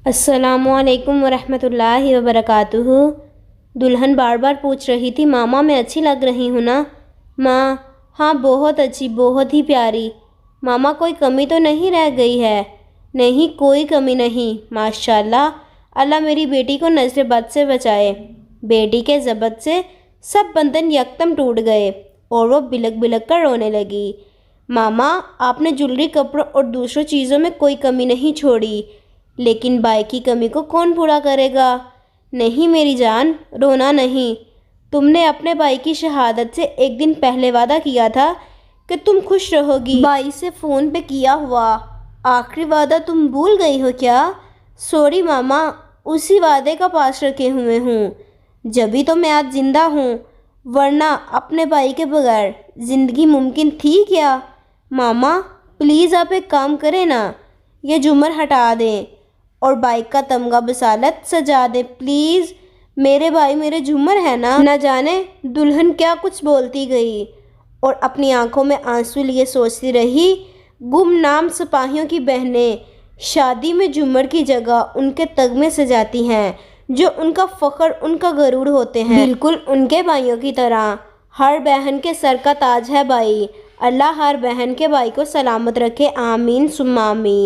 السلام علیکم ورحمۃ اللہ وبرکاتہ۔ دلہن بار بار پوچھ رہی تھی ماما میں اچھی لگ رہی ہوں نا؟ ماں: ہاں بہت اچھی، بہت ہی پیاری۔ ماما کوئی کمی تو نہیں رہ گئی ہے؟ نہیں کوئی کمی نہیں، ماشاءاللہ۔ اللہ میری بیٹی کو نظر بد سے بچائے۔ بیٹی کے ضبط سے سب بندھن یکدم ٹوٹ گئے اور وہ بلک بلک کر رونے لگی۔ ماما آپ نے جویلری، کپڑوں اور دوسروں چیزوں میں کوئی کمی نہیں چھوڑی، لیکن بھائی کی کمی کو کون پورا کرے گا؟ نہیں میری جان، رونا نہیں۔ تم نے اپنے بھائی کی شہادت سے ایک دن پہلے وعدہ کیا تھا کہ تم خوش رہو گی۔ بھائی سے فون پہ کیا ہوا آخری وعدہ تم بھول گئی ہو کیا؟ سوری ماما، اسی وعدے کا پاس رکھے ہوئے ہوں، جبھی تو میں آج زندہ ہوں، ورنہ اپنے بھائی کے بغیر زندگی ممکن تھی کیا؟ ماما پلیز آپ ایک کام کریں نا، یہ جھومر ہٹا دیں اور بائک کا تمغہ بصالت سجا دیں پلیز۔ میرے بھائی میرے جھومر ہے نا۔ نہ جانے دلہن کیا کچھ بولتی گئی اور اپنی آنکھوں میں آنسو لیے سوچتی رہی، گمنام سپاہیوں کی بہنیں شادی میں جھومر کی جگہ ان کے تمغے سجاتی ہیں جو ان کا فخر، ان کا غرور ہوتے ہیں، بالکل ان کے بھائیوں کی طرح۔ ہر بہن کے سر کا تاج ہے بھائی۔ اللہ ہر بہن کے بھائی کو سلامت رکھے، آمین ثم آمین۔